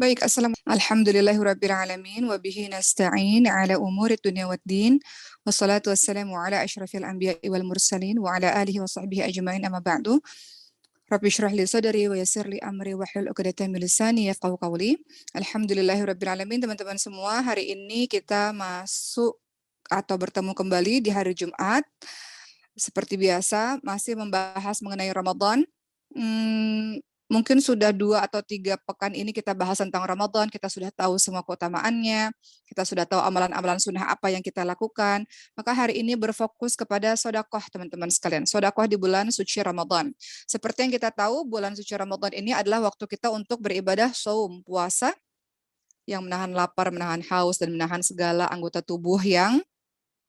Baik, Alhamdulillahirrabbilalamin, wa bihi nasta'in ala umuri dunia waddin, wassalatu wassalamu ala ashrafil anbiya'i wal mursalin, wa ala alihi wa sahbihi ajma'in amma ba'du. Rabbi syrah li sadari wa yassir li amri wa hlul 'uqdatam min lisani yafqahu qawli. Alhamdulillahirrabbilalamin, teman-teman semua, hari ini kita masuk atau bertemu kembali di hari Jumat. Seperti biasa, masih membahas mengenai Ramadan. Mungkin sudah 2 atau 3 pekan ini kita bahas tentang Ramadan, kita sudah tahu semua keutamaannya, kita sudah tahu amalan-amalan sunnah apa yang kita lakukan. Maka hari ini berfokus kepada sedekah, teman-teman sekalian. Sedekah di bulan suci Ramadan. Seperti yang kita tahu, bulan suci Ramadan ini adalah waktu kita untuk beribadah shaum, puasa, yang menahan lapar, menahan haus, dan menahan segala anggota tubuh yang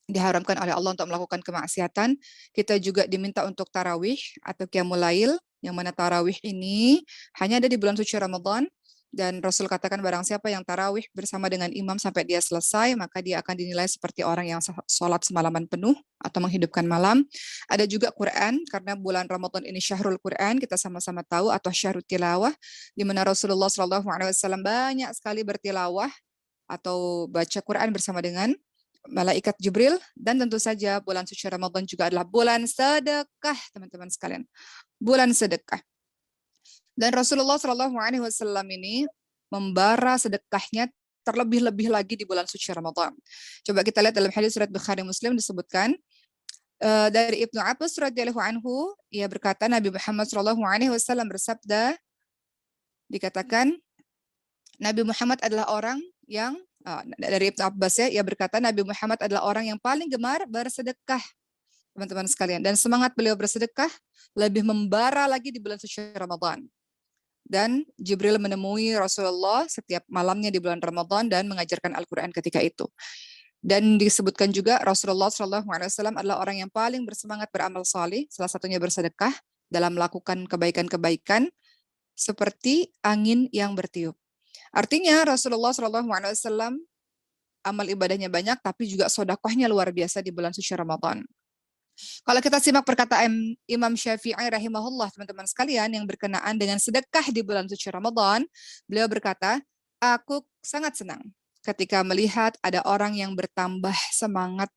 diharamkan oleh Allah untuk melakukan kemaksiatan. Kita juga diminta untuk tarawih atau qiyamul lail, yang mana tarawih ini hanya ada di bulan suci Ramadan, dan Rasul katakan barang siapa yang tarawih bersama dengan imam sampai dia selesai, maka dia akan dinilai seperti orang yang sholat semalaman penuh atau menghidupkan malam. Ada juga Quran, karena bulan Ramadan ini syahrul Quran, kita sama-sama tahu, atau syahrul tilawah, di mana Rasulullah SAW banyak sekali bertilawah atau baca Quran bersama dengan malaikat Jibril. Dan tentu saja bulan suci Ramadan juga adalah bulan sedekah, teman-teman sekalian. Bulan sedekah. Dan Rasulullah SAW ini membara sedekahnya terlebih-lebih lagi di bulan suci Ramadan. Coba kita lihat dalam hadis surat Bukhari Muslim disebutkan dari Ibnu Abbas radhiyallahu anhu, ia berkata Nabi Muhammad SAW bersabda, dikatakan Nabi Muhammad adalah orang yang dari Ibnu Abbas ya, ia berkata Nabi Muhammad adalah orang yang paling gemar bersedekah, teman-teman sekalian. Dan semangat beliau bersedekah lebih membara lagi di bulan suci Ramadan. Dan Jibril menemui Rasulullah setiap malamnya di bulan Ramadan dan mengajarkan Al-Quran ketika itu. Dan disebutkan juga Rasulullah SAW adalah orang yang paling bersemangat beramal salih, salah satunya bersedekah dalam melakukan kebaikan-kebaikan seperti angin yang bertiup. Artinya Rasulullah SAW amal ibadahnya banyak, tapi juga sedekahnya luar biasa di bulan suci Ramadan. Kalau kita simak perkataan Imam Syafi'i rahimahullah, teman-teman sekalian, yang berkenaan dengan sedekah di bulan suci Ramadan, beliau berkata, aku sangat senang ketika melihat ada orang yang bertambah semangat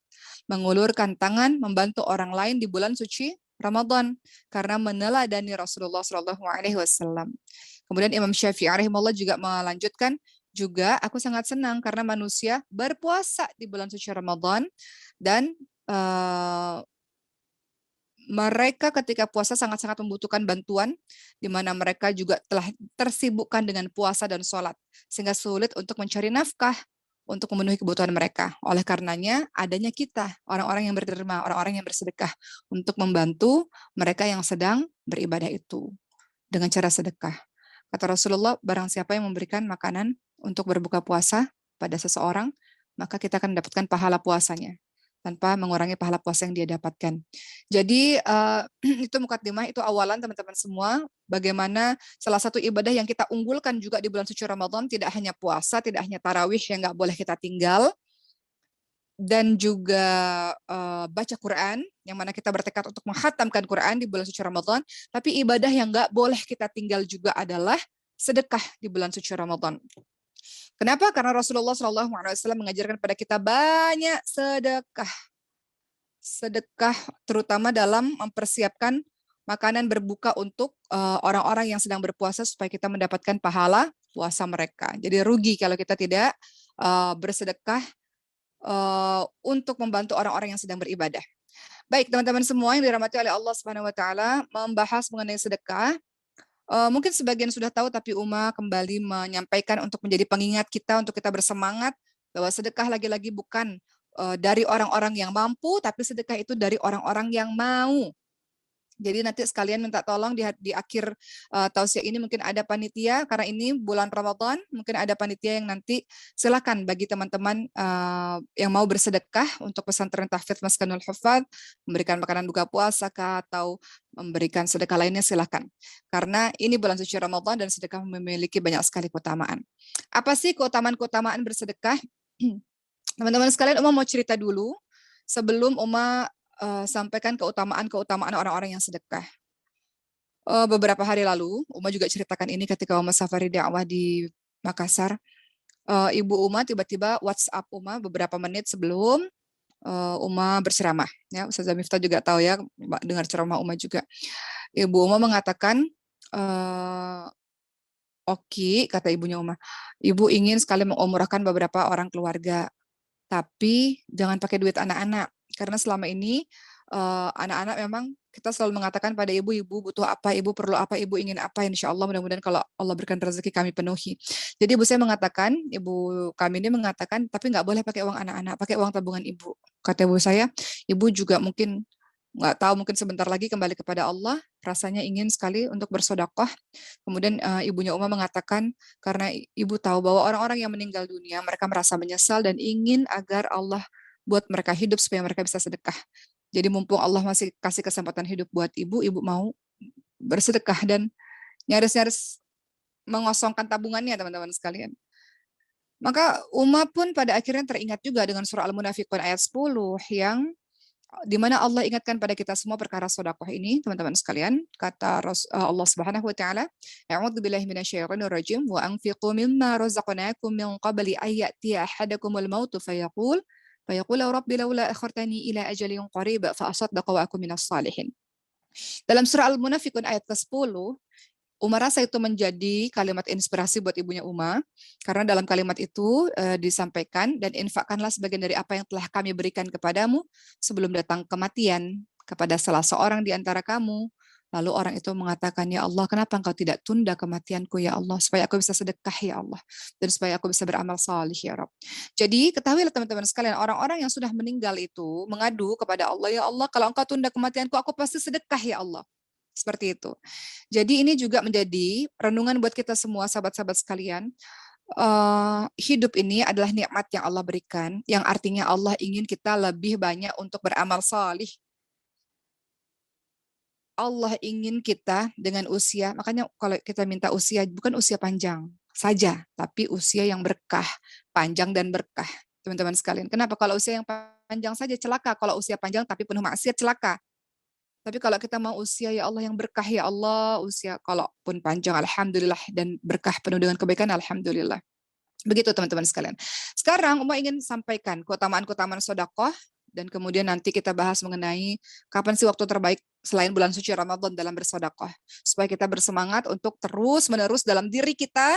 mengulurkan tangan membantu orang lain di bulan suci Ramadan karena meneladani Rasulullah SAW. Kemudian Imam Syafi'i rahimahullah juga melanjutkan, juga aku sangat senang karena manusia berpuasa di bulan suci Ramadan, dan mereka ketika puasa sangat-sangat membutuhkan bantuan, di mana mereka juga telah tersibukkan dengan puasa dan sholat, sehingga sulit untuk mencari nafkah untuk memenuhi kebutuhan mereka. Oleh karenanya, adanya kita, orang-orang yang berderma, orang-orang yang bersedekah, untuk membantu mereka yang sedang beribadah itu dengan cara sedekah. Kata Rasulullah, barang siapa yang memberikan makanan untuk berbuka puasa pada seseorang, maka kita akan mendapatkan pahala puasanya tanpa mengurangi pahala puasa yang dia dapatkan. Jadi itu mukadimah, itu awalan teman-teman semua, bagaimana salah satu ibadah yang kita unggulkan juga di bulan suci Ramadan, tidak hanya puasa, tidak hanya tarawih yang nggak boleh kita tinggal, dan juga baca Quran, yang mana kita bertekad untuk menghatamkan Quran di bulan suci Ramadan, tapi ibadah yang nggak boleh kita tinggal juga adalah sedekah di bulan suci Ramadan. Kenapa? Karena Rasulullah SAW mengajarkan pada kita banyak sedekah. Sedekah terutama dalam mempersiapkan makanan berbuka untuk orang-orang yang sedang berpuasa supaya kita mendapatkan pahala puasa mereka. Jadi rugi kalau kita tidak bersedekah untuk membantu orang-orang yang sedang beribadah. Baik, teman-teman semua yang dirahmati oleh Allah Subhanahu wa taala, membahas mengenai sedekah. Mungkin sebagian sudah tahu, tapi Uma kembali menyampaikan untuk menjadi pengingat kita, untuk kita bersemangat bahwa sedekah lagi-lagi bukan dari orang-orang yang mampu, tapi sedekah itu dari orang-orang yang mau. Jadi nanti sekalian minta tolong di akhir tausiah ini mungkin ada panitia, karena ini bulan Ramadan, mungkin ada panitia yang nanti silakan bagi teman-teman yang mau bersedekah untuk pesantren Tahfidz Maskanul Hufadz, memberikan makanan buka puasa kah, atau memberikan sedekah lainnya, silakan. Karena ini bulan suci Ramadan dan sedekah memiliki banyak sekali keutamaan. Apa sih keutamaan-keutamaan bersedekah? Teman-teman sekalian, Uma mau cerita dulu sebelum Uma sampaikan keutamaan-keutamaan orang-orang yang sedekah. Beberapa hari lalu, Uma juga ceritakan ini ketika Uma safari dakwah di Makassar. Ibu Uma tiba-tiba WhatsApp Uma beberapa menit sebelum Uma berceramah. Ya, Ustazah Miftah juga tahu ya, dengar ceramah Uma juga. Ibu Uma mengatakan, Oki, kata ibunya Uma, ibu ingin sekali mengumrahkan beberapa orang keluarga, tapi jangan pakai duit anak-anak. Karena selama ini anak-anak memang kita selalu mengatakan pada ibu butuh apa, ibu perlu apa, ibu ingin apa, insya Allah mudah-mudahan kalau Allah berikan rezeki kami penuhi. Jadi ibu saya mengatakan, ibu kami ini mengatakan, tapi nggak boleh pakai uang anak-anak, pakai uang tabungan ibu. Kata ibu saya, ibu juga mungkin nggak tahu, mungkin sebentar lagi kembali kepada Allah, rasanya ingin sekali untuk bersedekah. Kemudian ibunya Uma mengatakan, karena ibu tahu bahwa orang-orang yang meninggal dunia, mereka merasa menyesal dan ingin agar Allah buat mereka hidup supaya mereka bisa sedekah. Jadi mumpung Allah masih kasih kesempatan hidup buat ibu mau bersedekah dan nyaris-nyaris mengosongkan tabungannya, teman-teman sekalian. Maka Uma pun pada akhirnya teringat juga dengan surah Al-Munafiqun ayat 10 yang di mana Allah ingatkan pada kita semua perkara sedekah ini, teman-teman sekalian. Kata Allah Subhanahu wa taala, "A'udzubillahi minasyaitonir rajim wa anfiqu mimma razaqnakum min qabli ay ya'tiya ahadakumul maut fayaqul rabbi laula akhartani ila ajalin qarib fa asaddaqa wa akun minas salihin." Dalam surah Al-Munafiqun ayat ke-10, Uma rasa itu menjadi kalimat inspirasi buat ibunya Uma, karena dalam kalimat itu disampaikan, dan infakkanlah sebagian dari apa yang telah kami berikan kepadamu sebelum datang kematian kepada salah seorang di antara kamu. Lalu orang itu mengatakan, ya Allah, kenapa engkau tidak tunda kematianku ya Allah, supaya aku bisa sedekah ya Allah, dan supaya aku bisa beramal salih ya Rabb. Jadi ketahuilah teman-teman sekalian, orang-orang yang sudah meninggal itu mengadu kepada Allah, ya Allah, kalau engkau tunda kematianku, aku pasti sedekah ya Allah. Seperti itu. Jadi ini juga menjadi renungan buat kita semua, sahabat-sahabat sekalian. Hidup ini adalah nikmat yang Allah berikan, yang artinya Allah ingin kita lebih banyak untuk beramal salih. Allah ingin kita dengan usia, makanya kalau kita minta usia, bukan usia panjang saja, tapi usia yang berkah, panjang dan berkah. Teman-teman sekalian, kenapa kalau usia yang panjang saja celaka, kalau usia panjang tapi penuh maksiat celaka. Tapi kalau kita mau usia ya Allah yang berkah ya Allah, usia kalaupun panjang alhamdulillah dan berkah penuh dengan kebaikan alhamdulillah. Begitu teman-teman sekalian. Sekarang Uma ingin sampaikan keutamaan-keutamaan sedekah dan kemudian nanti kita bahas mengenai kapan sih waktu terbaik selain bulan suci Ramadan dalam bersedekah, supaya kita bersemangat untuk terus-menerus dalam diri kita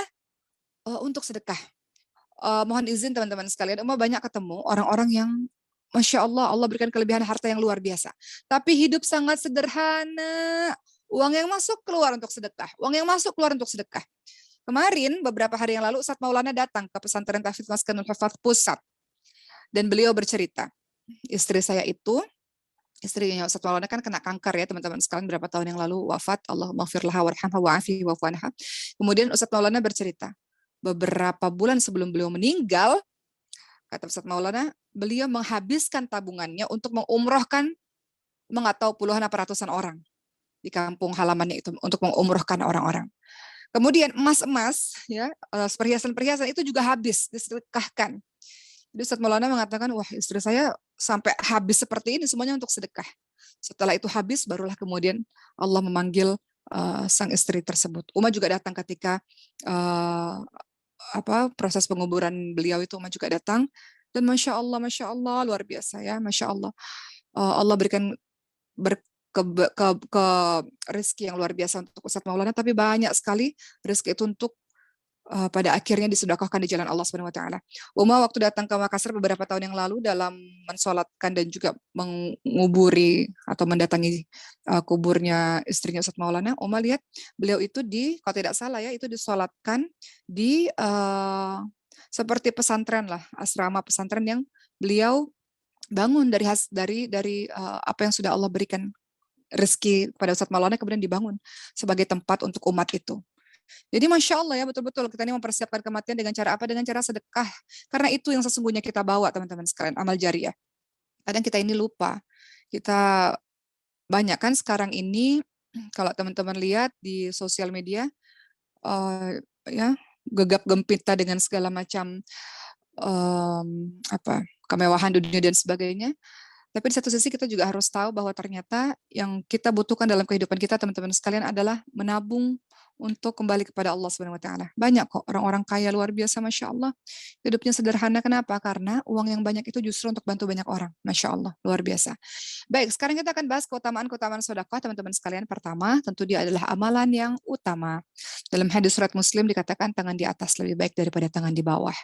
untuk sedekah. Mohon izin teman-teman sekalian, Uma banyak ketemu orang-orang yang Masya Allah, Allah berikan kelebihan harta yang luar biasa. Tapi hidup sangat sederhana. Uang yang masuk keluar untuk sedekah. Uang yang masuk keluar untuk sedekah. Kemarin, beberapa hari yang lalu, Ustadz Maulana datang ke pesantren Tahfidz Maskanul Hufadz Pusat. Dan beliau bercerita, istri saya itu, istrinya Ustadz Maulana kan kena kanker ya teman-teman sekalian, berapa tahun yang lalu wafat. Allahumma firlaha warhamha wa'afihi wa'fu anha. Kemudian Ustadz Maulana bercerita, beberapa bulan sebelum beliau meninggal, kata Ustadz Maulana, beliau menghabiskan tabungannya untuk mengumrohkan nggak tahu puluhan apa ratusan orang di kampung halamannya itu untuk mengumrohkan orang-orang. Kemudian emas-emas, ya, perhiasan-perhiasan itu juga habis disedekahkan. Jadi Ustadz Maulana mengatakan, wah istri saya sampai habis seperti ini semuanya untuk sedekah. Setelah itu habis, barulah kemudian Allah memanggil sang istri tersebut. Uma juga datang ketika proses penguburan beliau itu, Uma juga datang, dan masya Allah luar biasa ya, masya Allah. Allah berikan ke rezeki yang luar biasa untuk Ustadz Maulana, tapi banyak sekali rezeki itu untuk pada akhirnya disedekahkan di jalan Allah Subhanahu wa taala. Uma waktu datang ke Makassar beberapa tahun yang lalu dalam mensolatkan dan juga menguburi atau mendatangi kuburnya istrinya Ustadz Maulana, Uma lihat beliau itu kalau tidak salah ya, itu disolatkan di seperti pesantren lah, asrama pesantren yang beliau bangun dari apa yang sudah Allah berikan rezeki kepada Ustadz Maulana, kemudian dibangun sebagai tempat untuk umat itu. Jadi Masya Allah ya, betul-betul kita ini mempersiapkan kematian dengan cara apa? Dengan cara sedekah. Karena itu yang sesungguhnya kita bawa teman-teman sekalian, amal jariah. Kadang kita ini lupa. Kita banyak kan sekarang ini, kalau teman-teman lihat di sosial media, ya gegap gempita dengan segala macam kemewahan dunia dan sebagainya. Tapi di satu sisi kita juga harus tahu bahwa ternyata yang kita butuhkan dalam kehidupan kita teman-teman sekalian adalah menabung untuk kembali kepada Allah Subhanahu wa taala. Banyak kok orang-orang kaya luar biasa Masya Allah. Hidupnya sederhana, kenapa? Karena uang yang banyak itu justru untuk bantu banyak orang. Masya Allah, luar biasa. Baik, sekarang kita akan bahas keutamaan-keutamaan sedekah teman-teman sekalian. Pertama, tentu dia adalah amalan yang utama. Dalam hadis surat Muslim dikatakan tangan di atas lebih baik daripada tangan di bawah.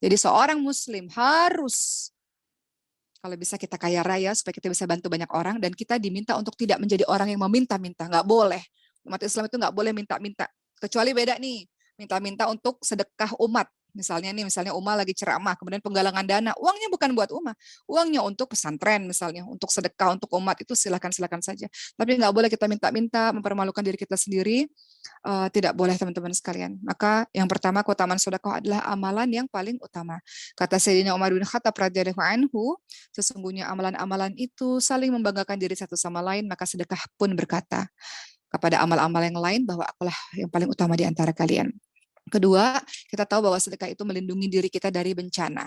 Jadi seorang muslim harus, kalau bisa kita kaya raya supaya kita bisa bantu banyak orang, dan kita diminta untuk tidak menjadi orang yang meminta-minta. Nggak boleh. Umat Islam itu nggak boleh minta-minta. Kecuali beda nih, minta-minta untuk sedekah umat. Misalnya Umar lagi ceramah, kemudian penggalangan dana, uangnya bukan buat Umar, uangnya untuk pesantren misalnya, untuk sedekah untuk umat, itu silakan saja. Tapi nggak boleh kita minta-minta, mempermalukan diri kita sendiri, tidak boleh teman-teman sekalian. Maka yang pertama keutamaan sedekah adalah amalan yang paling utama. Kata Sayyidina Umar bin Khattab radhiyallahu anhu, sesungguhnya amalan-amalan itu saling membanggakan diri satu sama lain, maka sedekah pun berkata kepada amal-amal yang lain bahwa akulah yang paling utama di antara kalian. Kedua, kita tahu bahwa sedekah itu melindungi diri kita dari bencana.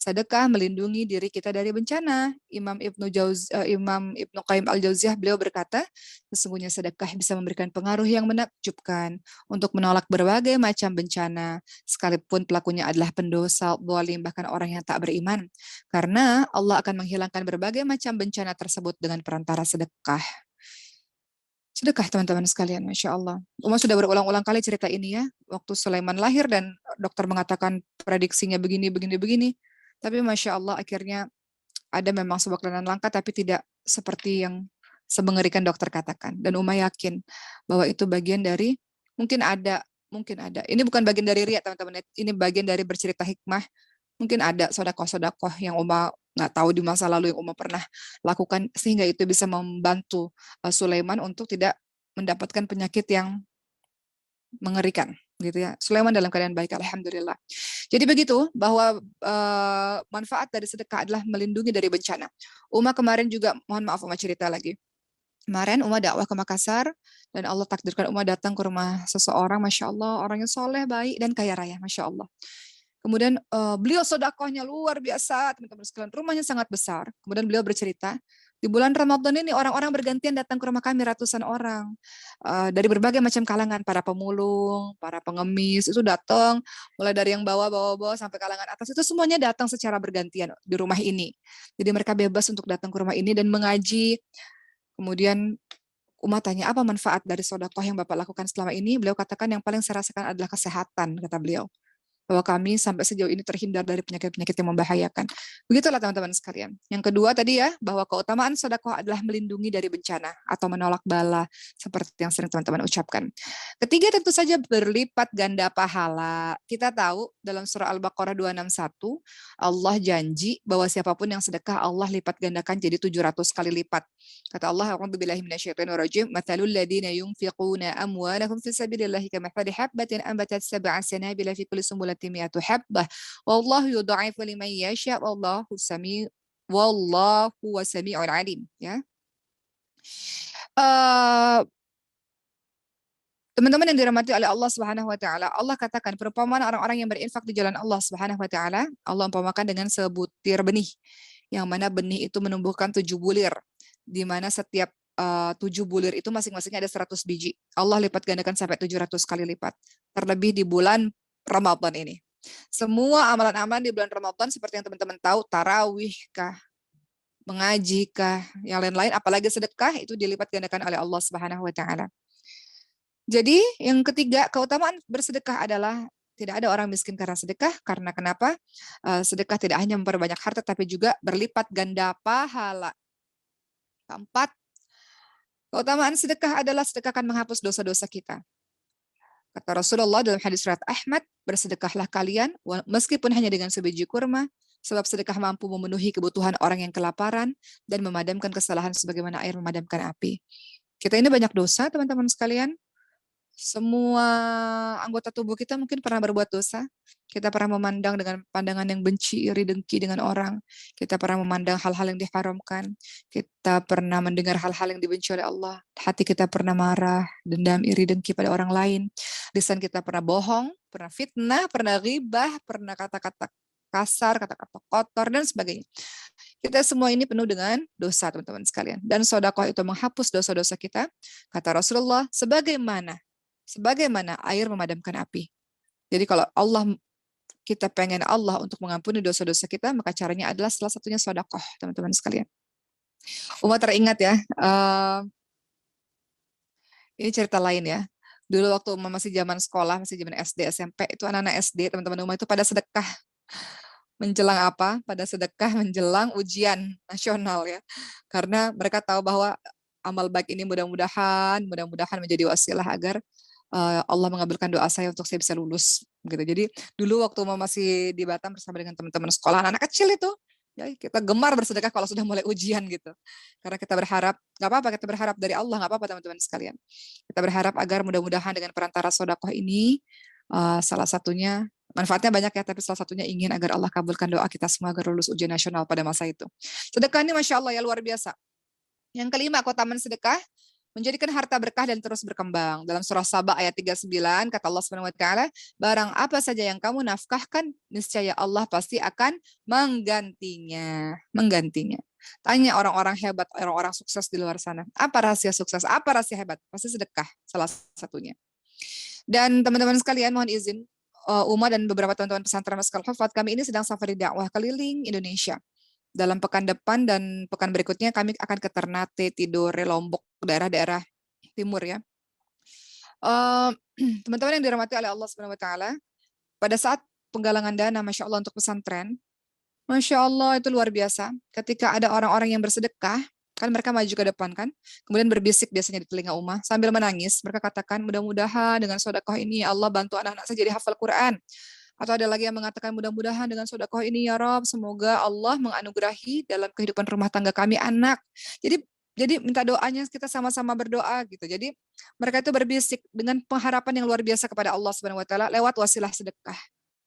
Sedekah melindungi diri kita dari bencana. Imam Ibnu Qayyim Al-Jauziyah beliau berkata, sesungguhnya sedekah bisa memberikan pengaruh yang menakjubkan untuk menolak berbagai macam bencana, sekalipun pelakunya adalah pendosa, zalim, bahkan orang yang tak beriman. Karena Allah akan menghilangkan berbagai macam bencana tersebut dengan perantara sedekah. Sedekah teman-teman sekalian, Masya Allah. Umar sudah berulang-ulang kali cerita ini ya, waktu Sulaiman lahir dan dokter mengatakan prediksinya begini, begini, begini. Tapi Masya Allah akhirnya ada memang sebuah kelainan langka, tapi tidak seperti yang semengerikan dokter katakan. Dan Umar yakin bahwa itu bagian dari, mungkin ada. Ini bukan bagian dari riya teman-teman, ini bagian dari bercerita hikmah. Mungkin ada sodakoh-sodakoh yang Umar nggak tahu di masa lalu yang Umar pernah lakukan, sehingga itu bisa membantu Sulaiman untuk tidak mendapatkan penyakit yang mengerikan gitu ya. Sulaiman dalam keadaan baik, alhamdulillah. Jadi begitu bahwa manfaat dari sedekah adalah melindungi dari bencana. Umar kemarin juga, mohon maaf Umar cerita lagi. Kemarin Umar dakwah ke Makassar dan Allah takdirkan Umar datang ke rumah seseorang, Masya Allah, orangnya soleh, baik, dan kaya raya, Masya Allah. Kemudian beliau sodakohnya luar biasa, teman-teman sekalian. Rumahnya sangat besar. Kemudian beliau bercerita, di bulan Ramadan ini orang-orang bergantian datang ke rumah kami, ratusan orang. Dari berbagai macam kalangan, para pemulung, para pengemis, itu datang. Mulai dari yang bawah sampai kalangan atas, itu semuanya datang secara bergantian di rumah ini. Jadi mereka bebas untuk datang ke rumah ini dan mengaji. Kemudian Umar tanya, apa manfaat dari sodakoh yang Bapak lakukan selama ini? Beliau katakan, yang paling saya rasakan adalah kesehatan, kata beliau. Bahwa kami sampai sejauh ini terhindar dari penyakit-penyakit yang membahayakan. Begitulah teman-teman sekalian. Yang kedua tadi ya, bahwa keutamaan sedekah adalah melindungi dari bencana atau menolak bala, seperti yang sering teman-teman ucapkan. Ketiga, tentu saja berlipat ganda pahala. Kita tahu dalam surah Al-Baqarah 261, Allah janji bahwa siapapun yang sedekah, Allah lipat gandakan jadi 700 kali lipat. Kata Allah, a'udzubillahi minasyaitonirrajim, matsalul ladzina yunfiquna amwalahum fi sabilillahi kamathali habbatin ambatat sab'a sanabila fi kulli sumbulatin mi'atu habbah wallahu yudha'ifu liman yasha wallahu wasami'ul alim, ya. Teman-teman yang dirahmati oleh Allah Subhanahu wa taala, Allah katakan perumpamaan orang-orang yang berinfak di jalan Allah Subhanahu wa taala, Allah umpamakan dengan sebutir benih, yang mana benih itu menumbuhkan 7 bulir, di mana setiap 7 bulir itu masing-masingnya ada 100 biji. Allah lipat gandakan sampai 700 kali lipat. Terlebih di bulan Ramadan ini. Semua amalan-amalan di bulan Ramadan seperti yang teman-teman tahu, tarawih kah, mengaji kah, yang lain-lain, apalagi sedekah, itu dilipat gandakan oleh Allah Subhanahu wa taala. Jadi yang ketiga, keutamaan bersedekah adalah tidak ada orang miskin karena sedekah. Karena kenapa? Sedekah tidak hanya memperbanyak harta, tapi juga berlipat ganda pahala. Keempat, keutamaan sedekah adalah sedekah akan menghapus dosa-dosa kita. Kata Rasulullah dalam hadis riwayat Ahmad, bersedekahlah kalian meskipun hanya dengan sebiji kurma, sebab sedekah mampu memenuhi kebutuhan orang yang kelaparan dan memadamkan kesalahan sebagaimana air memadamkan api. Kita ini banyak dosa, teman-teman sekalian. Semua anggota tubuh kita mungkin pernah berbuat dosa. Kita pernah memandang dengan pandangan yang benci, iri, dengki dengan orang. Kita pernah memandang hal-hal yang diharamkan. Kita pernah mendengar hal-hal yang dibenci oleh Allah. Hati kita pernah marah, dendam, iri, dengki pada orang lain. Lisan kita pernah bohong, pernah fitnah, pernah ghibah, pernah kata-kata kasar, kata-kata kotor, dan sebagainya. Kita semua ini penuh dengan dosa, teman-teman sekalian. Dan sedekah itu menghapus dosa-dosa kita. Kata Rasulullah, sebagaimana sebagaimana air memadamkan api. Jadi kalau kita pengen Allah untuk mengampuni dosa-dosa kita, maka caranya adalah salah satunya sedekah, teman-teman sekalian. Uma teringat ya, ini cerita lain ya. Dulu waktu Uma masih zaman sekolah, masih zaman SD, SMP, itu anak-anak SD, teman-teman Uma itu pada sedekah menjelang apa? Pada sedekah menjelang ujian nasional ya. Karena mereka tahu bahwa amal baik ini mudah-mudahan menjadi wasilah agar Allah mengabulkan doa saya untuk saya bisa lulus gitu. Jadi dulu waktu Uma masih di Batam bersama dengan teman-teman sekolah anak kecil itu, ya kita gemar bersedekah kalau sudah mulai ujian gitu. Karena kita berharap, nggak apa-apa kita berharap dari Allah, nggak apa-apa teman-teman sekalian. Kita berharap agar mudah-mudahan dengan perantara sedekah ini, salah satunya manfaatnya banyak ya, tapi salah satunya ingin agar Allah kabulkan doa kita semua agar lulus ujian nasional pada masa itu. Sedekah ini Masya Allah ya luar biasa. Yang kelima, keutamaan sedekah menjadikan harta berkah dan terus berkembang. Dalam surah Saba ayat 39 kata Allah Subhanahu wa taala, barang apa saja yang kamu nafkahkan, niscaya Allah pasti akan menggantinya. Menggantinya. Tanya orang-orang hebat, orang-orang sukses di luar sana. Apa rahasia sukses? Apa rahasia hebat? Pasti sedekah salah satunya. Dan teman-teman sekalian, mohon izin, Uma dan beberapa teman-teman pesantren Maskal Hufat kami ini sedang safari dakwah keliling Indonesia. Dalam pekan depan dan pekan berikutnya kami akan ke Ternate, Tidore, Lombok, daerah-daerah timur ya. Teman-teman yang dirahmati oleh Allah Subhanahu wa taala, pada saat penggalangan dana Masya Allah untuk pesantren, Masya Allah itu luar biasa. Ketika ada orang-orang yang bersedekah, kan mereka maju ke depan kan, kemudian berbisik biasanya di telinga Umar sambil menangis. Mereka katakan, mudah-mudahan dengan sedekah ini Allah bantu anak-anak saya jadi hafal Quran. Atau ada lagi yang mengatakan mudah-mudahan dengan sedekah ini ya Rob, semoga Allah menganugerahi dalam kehidupan rumah tangga kami anak. Jadi minta doanya kita sama-sama berdoa gitu. Jadi mereka itu berbisik dengan pengharapan yang luar biasa kepada Allah Subhanahu wa taala lewat wasilah sedekah.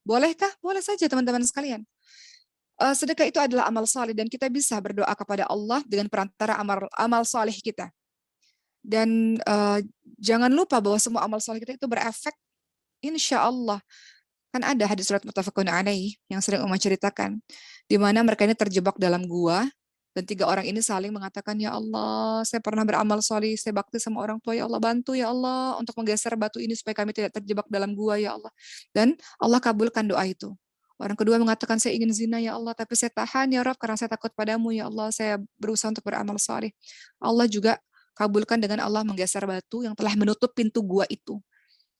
Bolehkah? Boleh saja teman-teman sekalian. Sedekah itu adalah amal saleh dan kita bisa berdoa kepada Allah dengan perantara amal saleh kita. Dan jangan lupa bahwa semua amal saleh kita itu berefek insya Allah. Kan ada hadis surat muttafaqun alaih yang sering Umar ceritakan, di mana mereka ini terjebak dalam gua dan 3 orang ini saling mengatakan, ya Allah, saya pernah beramal saleh, saya bakti sama orang tua, ya Allah bantu ya Allah untuk menggeser batu ini supaya kami tidak terjebak dalam gua ya Allah. Dan Allah kabulkan doa itu. Orang kedua mengatakan, saya ingin zina ya Allah, tapi saya tahan ya Rabb karena saya takut padamu ya Allah, saya berusaha untuk beramal saleh. Allah juga kabulkan dengan Allah menggeser batu yang telah menutup pintu gua itu.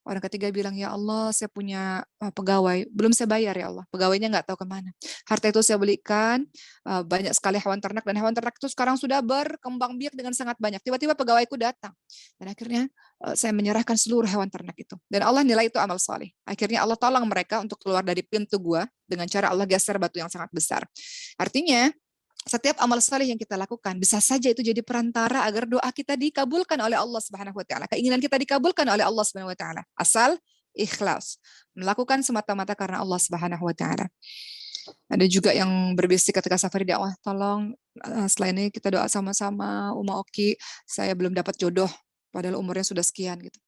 Orang ketiga bilang, ya Allah, saya punya pegawai, belum saya bayar ya Allah. Pegawainya nggak tahu kemana. Harta itu saya belikan, banyak sekali hewan ternak, dan hewan ternak itu sekarang sudah berkembang biak dengan sangat banyak. Tiba-tiba pegawaiku datang. Dan akhirnya saya menyerahkan seluruh hewan ternak itu. Dan Allah nilai itu amal saleh. Akhirnya Allah tolong mereka untuk keluar dari pintu gua dengan cara Allah geser batu yang sangat besar. Artinya, setiap amal saleh yang kita lakukan bisa saja itu jadi perantara agar doa kita dikabulkan oleh Allah Subhanahu wa taala. Keinginan kita dikabulkan oleh Allah Subhanahu wa taala. Asal ikhlas. Melakukan semata-mata karena Allah Subhanahu wa taala. Ada juga yang berbisik ketika safari dakwah, tolong setelah ini kita doa sama-sama, Uma Oki, saya belum dapat jodoh padahal umurnya sudah sekian gitu.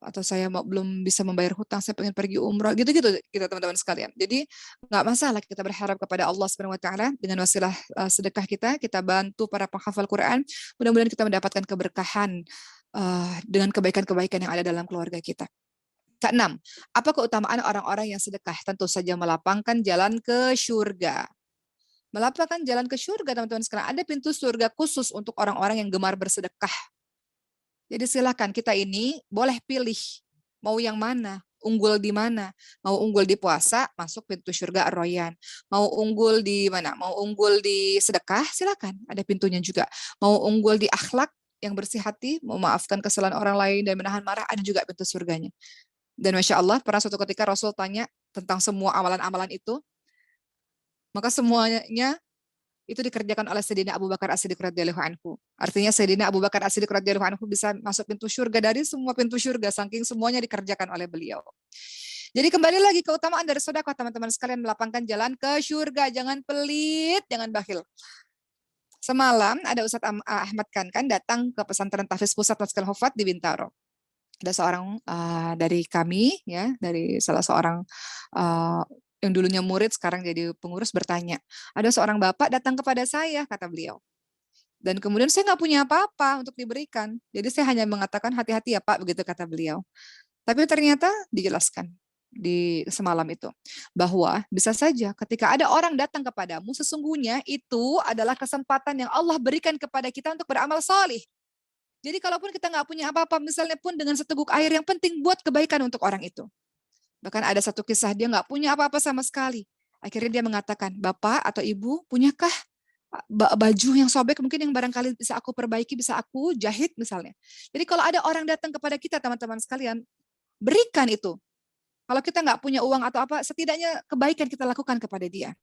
Atau saya belum bisa membayar hutang, saya pengen pergi umrah, gitu-gitu kita teman-teman sekalian. Jadi nggak masalah kita berharap kepada Allah Subhanahu wa taala dengan wasilah sedekah kita bantu para penghafal Quran. Mudah-mudahan kita mendapatkan keberkahan dengan kebaikan-kebaikan yang ada dalam keluarga kita. Keenam, apa keutamaan orang-orang yang sedekah? Tentu saja melapangkan jalan ke surga. Melapangkan jalan ke surga, teman-teman sekalian. Ada pintu surga khusus untuk orang-orang yang gemar bersedekah. Jadi silakan kita ini boleh pilih mau yang mana, unggul di mana. Mau unggul di puasa, masuk pintu surga Ar-Rayyan. Mau unggul di mana? Mau unggul di sedekah, silakan. Ada pintunya juga. Mau unggul di akhlak yang bersih hati, memaafkan kesalahan orang lain dan menahan marah, ada juga pintu surganya. Dan Masya Allah, pernah suatu ketika Rasul tanya tentang semua amalan-amalan itu, maka semuanya itu dikerjakan oleh Sayyidina Abu Bakar As-Siddiq radhiyallahu anhu. Artinya Sayyidina Abu Bakar As-Siddiq radhiyallahu anhu bisa masuk pintu surga dari semua pintu surga, saking semuanya dikerjakan oleh beliau. Jadi kembali lagi keutamaan dari sedekah, teman-teman sekalian, melapangkan jalan ke surga. Jangan pelit, jangan bakhil. Semalam ada Ustadz Ahmad Kankan datang ke pesantren Tahfiz Pusat Maskal Hufat di Bintaro. Ada seorang dari kami, ya, dari salah seorang yang dulunya murid sekarang jadi pengurus bertanya, ada seorang bapak datang kepada saya, kata beliau. Dan kemudian saya nggak punya apa-apa untuk diberikan. Jadi saya hanya mengatakan hati-hati ya Pak, begitu kata beliau. Tapi ternyata dijelaskan di semalam itu bahwa bisa saja ketika ada orang datang kepadamu, sesungguhnya itu adalah kesempatan yang Allah berikan kepada kita untuk beramal solih. Jadi kalaupun kita nggak punya apa-apa, misalnya pun dengan seteguk air, yang penting buat kebaikan untuk orang itu. Bahkan ada satu kisah dia nggak punya apa-apa sama sekali. Akhirnya dia mengatakan, Bapak atau Ibu, punyakah baju yang sobek mungkin yang barangkali bisa aku perbaiki, bisa aku jahit misalnya. Jadi kalau ada orang datang kepada kita, teman-teman sekalian, berikan itu. Kalau kita nggak punya uang atau apa, setidaknya kebaikan kita lakukan kepada dia.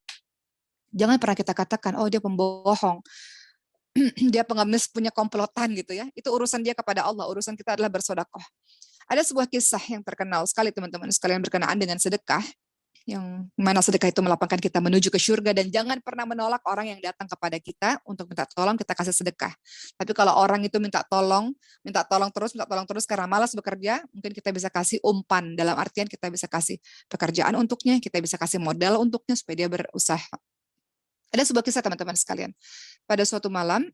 Jangan pernah kita katakan, oh dia pembohong, dia pengemis, punya komplotan gitu ya. Itu urusan dia kepada Allah, urusan kita adalah bersedekah. Ada sebuah kisah yang terkenal sekali teman-teman sekalian berkenaan dengan sedekah, yang mana sedekah itu melapangkan kita menuju ke surga, dan jangan pernah menolak orang yang datang kepada kita untuk minta tolong, kita kasih sedekah. Tapi kalau orang itu minta tolong terus karena malas bekerja, mungkin kita bisa kasih umpan, dalam artian kita bisa kasih pekerjaan untuknya, kita bisa kasih modal untuknya supaya dia berusaha. Ada sebuah kisah teman-teman sekalian. Pada suatu malam,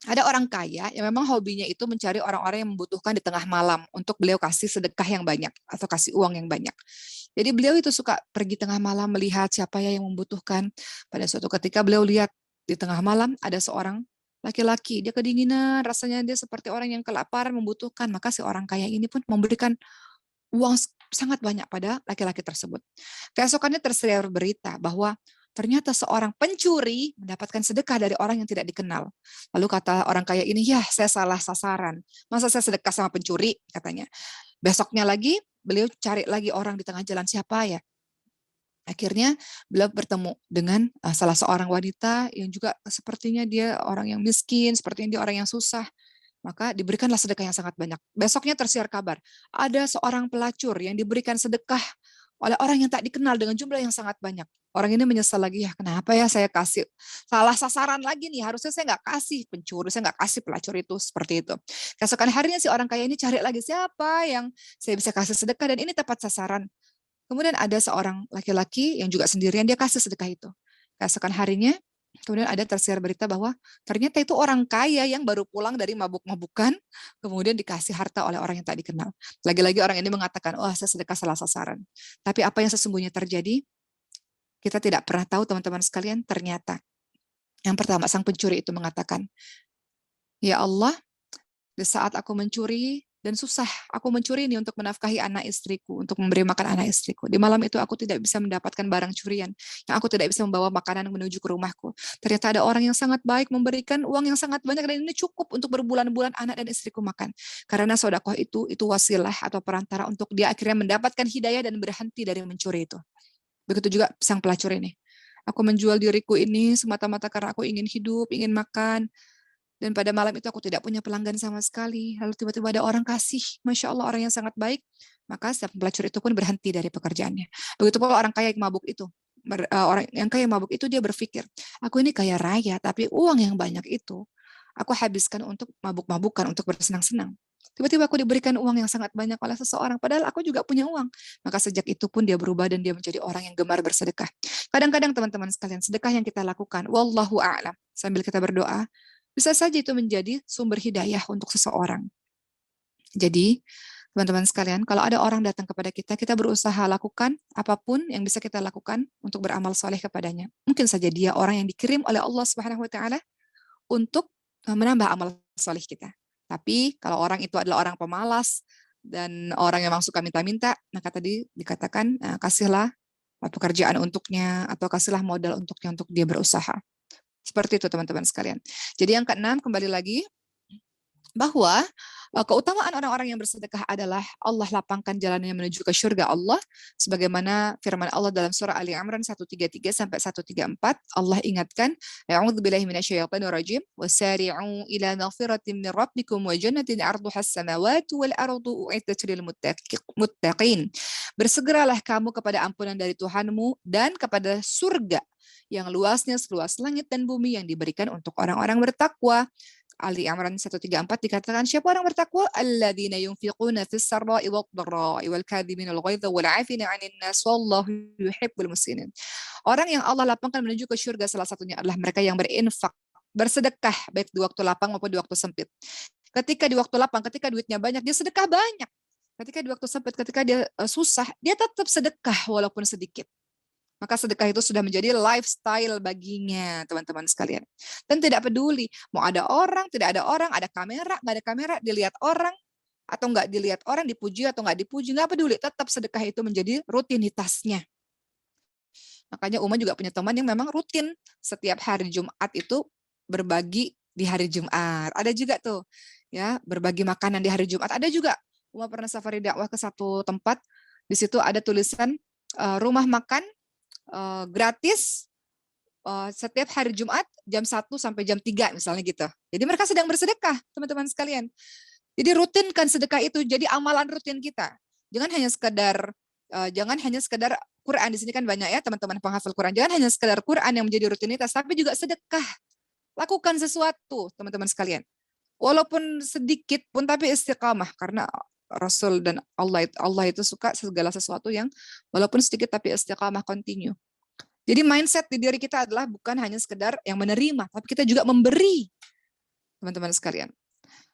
ada orang kaya yang memang hobinya itu mencari orang-orang yang membutuhkan di tengah malam untuk beliau kasih sedekah yang banyak atau kasih uang yang banyak. Jadi beliau itu suka pergi tengah malam melihat siapa ya yang membutuhkan. Pada suatu ketika beliau lihat di tengah malam ada seorang laki-laki, dia kedinginan, rasanya dia seperti orang yang kelaparan membutuhkan. Maka si orang kaya ini pun memberikan uang sangat banyak pada laki-laki tersebut. Keesokannya tersiar berita bahwa ternyata seorang pencuri mendapatkan sedekah dari orang yang tidak dikenal. Lalu kata orang kaya ini, ya saya salah sasaran. Masa saya sedekah sama pencuri, katanya. Besoknya lagi, beliau cari lagi orang di tengah jalan, siapa ya. Akhirnya beliau bertemu dengan salah seorang wanita yang juga sepertinya dia orang yang miskin, sepertinya dia orang yang susah. Maka diberikanlah sedekah yang sangat banyak. Besoknya tersiar kabar, ada seorang pelacur yang diberikan sedekah oleh orang yang tak dikenal dengan jumlah yang sangat banyak. Orang ini menyesal lagi, ya kenapa ya saya kasih, salah sasaran lagi nih, harusnya saya nggak kasih pencuri, saya nggak kasih pelacur itu, seperti itu. Keesokan harinya si orang kaya ini cari lagi siapa yang saya bisa kasih sedekah, dan ini tepat sasaran. Kemudian ada seorang laki-laki yang juga sendirian, dia kasih sedekah itu. Keesokan harinya, kemudian ada tersiar berita bahwa ternyata itu orang kaya yang baru pulang dari mabuk-mabukan, kemudian dikasih harta oleh orang yang tak dikenal. Lagi-lagi orang ini mengatakan, oh saya sedekah salah sasaran. Tapi apa yang sesungguhnya terjadi, kita tidak pernah tahu teman-teman sekalian. Ternyata yang pertama sang pencuri itu mengatakan, ya Allah, di saat aku mencuri dan susah, aku mencuri ini untuk menafkahi anak istriku, untuk memberi makan anak istriku. Di malam itu aku tidak bisa mendapatkan barang curian, yang aku tidak bisa membawa makanan menuju ke rumahku. Ternyata ada orang yang sangat baik memberikan uang yang sangat banyak, dan ini cukup untuk berbulan-bulan anak dan istriku makan. Karena sedekah itu wasilah atau perantara untuk dia akhirnya mendapatkan hidayah dan berhenti dari mencuri itu. Begitu juga sang pelacur ini. Aku menjual diriku ini semata-mata karena aku ingin hidup, ingin makan. Dan pada malam itu aku tidak punya pelanggan sama sekali. Lalu tiba-tiba ada orang kasih, Masya Allah, orang yang sangat baik. Maka setiap pelacur itu pun berhenti dari pekerjaannya. Begitu pula orang kaya yang mabuk itu. Orang yang kaya mabuk itu dia berpikir, aku ini kaya raya, tapi uang yang banyak itu aku habiskan untuk mabuk-mabukan, untuk bersenang-senang. Tiba-tiba aku diberikan uang yang sangat banyak oleh seseorang, padahal aku juga punya uang. Maka sejak itu pun dia berubah dan dia menjadi orang yang gemar bersedekah. Kadang-kadang teman-teman sekalian, sedekah yang kita lakukan, wallahu a'lam, sambil kita berdoa, bisa saja itu menjadi sumber hidayah untuk seseorang. Jadi, teman-teman sekalian, kalau ada orang datang kepada kita, kita berusaha lakukan apapun yang bisa kita lakukan untuk beramal soleh kepadanya. Mungkin saja dia orang yang dikirim oleh Allah Subhanahu wa taala untuk menambah amal soleh kita. Tapi kalau orang itu adalah orang pemalas dan orang yang memang suka minta-minta, maka tadi dikatakan kasihlah pekerjaan untuknya atau kasihlah modal untuknya untuk dia berusaha. Seperti itu teman-teman sekalian. Jadi yang keenam, kembali lagi, bahwa keutamaan orang-orang yang bersedekah adalah Allah lapangkan jalannya menuju ke surga Allah, sebagaimana firman Allah dalam surah Ali Imran 133 sampai 134. Allah ingatkan, a'udzubillahi minasyaitonir rajim, wasari'u ila maghfiratin min rabbikum wa jannatin 'arduha as-samawati wal ardu u'iddat lil muttaqin. Bersegeralah kamu kepada ampunan dari Tuhanmu dan kepada surga yang luasnya seluas langit dan bumi yang diberikan untuk orang-orang bertakwa. Ali Imran 134 dikatakan, siapa orang bertakwa? Alladzina yunfiquna fis sarra'i wad dharra'i wal kadhimina al ghaidha wal 'afina 'anil nas wallahu yuhibbul muhsinin. Orang yang Allah lapangkan menuju ke surga salah satunya adalah mereka yang berinfak bersedekah baik di waktu lapang maupun di waktu sempit. Ketika di waktu lapang, ketika duitnya banyak, dia sedekah banyak. Ketika di waktu sempit, ketika dia susah, dia tetap sedekah walaupun sedikit. Maka sedekah itu sudah menjadi lifestyle baginya, teman-teman sekalian. Dan tidak peduli, mau ada orang, tidak ada orang, ada kamera, nggak ada kamera, dilihat orang, atau nggak dilihat orang, dipuji atau nggak dipuji, nggak peduli. Tetap sedekah itu menjadi rutinitasnya. Makanya Uma juga punya teman yang memang rutin setiap hari Jumat itu berbagi di hari Jumat. Ada juga tuh ya berbagi makanan di hari Jumat. Ada juga Uma pernah safari dakwah ke satu tempat, di situ ada tulisan rumah makan gratis setiap hari Jumat jam 1 sampai jam 3 misalnya gitu. Jadi mereka sedang bersedekah, teman-teman sekalian. Jadi rutinkan sedekah itu jadi amalan rutin kita. Jangan hanya sekedar Quran, di sini kan banyak ya teman-teman penghafal Quran. Jangan hanya sekedar Quran yang menjadi rutinitas, tapi juga sedekah. Lakukan sesuatu, teman-teman sekalian. Walaupun sedikit pun tapi istiqamah, karena Rasul dan Allah itu suka segala sesuatu yang walaupun sedikit tapi istiqamah, continue. Jadi mindset di diri kita adalah bukan hanya sekedar yang menerima, tapi kita juga memberi, teman-teman sekalian.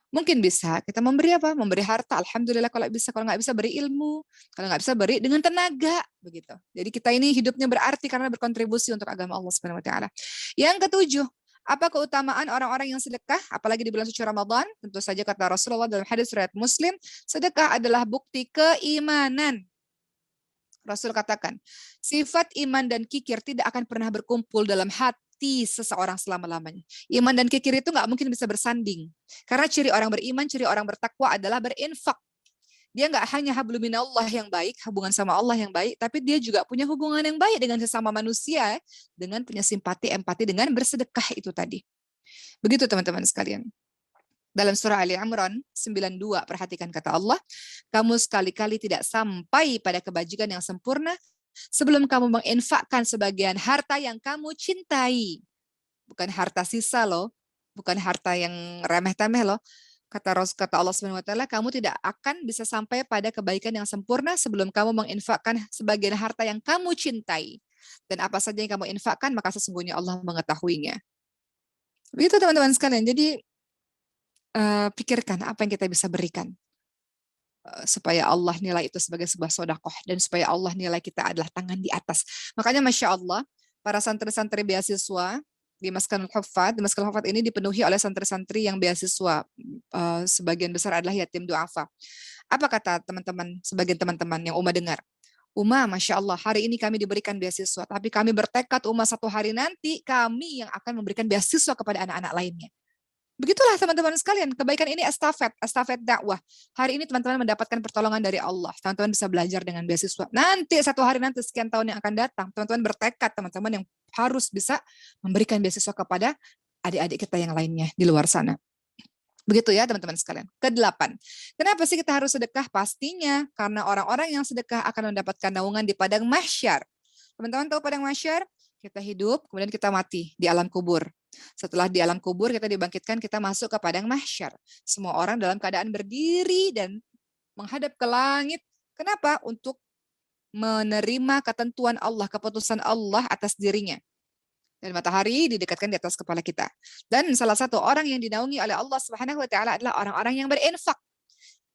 Mungkin bisa kita memberi apa? Memberi harta, alhamdulillah kalau bisa. Kalau nggak bisa beri ilmu, kalau nggak bisa beri dengan tenaga, begitu. Jadi kita ini hidupnya berarti karena berkontribusi untuk agama Allah Subhanahu Wa Taala. Yang ketujuh, apa keutamaan orang-orang yang sedekah? Apalagi di bulan suci Ramadan, tentu saja kata Rasulullah dalam hadis riwayat Muslim, sedekah adalah bukti keimanan. Rasul katakan, sifat iman dan kikir tidak akan pernah berkumpul dalam hati seseorang selama-lamanya. Iman dan kikir itu nggak mungkin bisa bersanding. Karena ciri orang beriman, ciri orang bertakwa adalah berinfak. Dia nggak hanya hablum minallah yang baik, hubungan sama Allah yang baik, tapi dia juga punya hubungan yang baik dengan sesama manusia, dengan punya simpati, empati, dengan bersedekah itu tadi. Begitu teman-teman sekalian. Dalam surah Ali Imran 92, perhatikan kata Allah, kamu sekali-kali tidak sampai pada kebajikan yang sempurna sebelum kamu menginfakkan sebagian harta yang kamu cintai. Bukan harta sisa loh, bukan harta yang remeh-temeh loh. Kata Allah Subhanahu wa taala, kamu tidak akan bisa sampai pada kebaikan yang sempurna sebelum kamu menginfakkan sebagian harta yang kamu cintai. Dan apa saja yang kamu infakkan, maka sesungguhnya Allah mengetahuinya. Begitu teman-teman sekalian. Jadi pikirkan apa yang kita bisa berikan supaya Allah nilai itu sebagai sebuah sodakoh dan supaya Allah nilai kita adalah tangan di atas. Makanya Masya Allah, para santri-santri beasiswa di Maskanul Huffaz, di Maskanul Huffaz ini dipenuhi oleh santri-santri yang beasiswa, sebagian besar adalah yatim duafa. Apa kata teman-teman, sebagian teman-teman yang Uma dengar? Uma, Masya Allah, hari ini kami diberikan beasiswa, tapi kami bertekad Uma satu hari nanti kami yang akan memberikan beasiswa kepada anak-anak lainnya. Begitulah teman-teman sekalian, kebaikan ini estafet dakwah. Hari ini teman-teman mendapatkan pertolongan dari Allah. Teman-teman bisa belajar dengan beasiswa. Nanti satu hari nanti sekian tahun yang akan datang, teman-teman bertekad teman-teman yang harus bisa memberikan beasiswa kepada adik-adik kita yang lainnya di luar sana. Begitu ya teman-teman sekalian. Kedelapan, kenapa sih kita harus sedekah? Pastinya karena orang-orang yang sedekah akan mendapatkan naungan di padang mahsyar. Teman-teman tahu padang mahsyar? Kita hidup, kemudian kita mati di alam kubur. Setelah di alam kubur kita dibangkitkan, kita masuk ke padang mahsyar. Semua orang dalam keadaan berdiri dan menghadap ke langit. Kenapa? Untuk menerima ketentuan Allah, keputusan Allah atas dirinya. Dan matahari didekatkan di atas kepala kita. Dan salah satu orang yang dinaungi oleh Allah Subhanahu wa taala adalah orang-orang yang berinfak.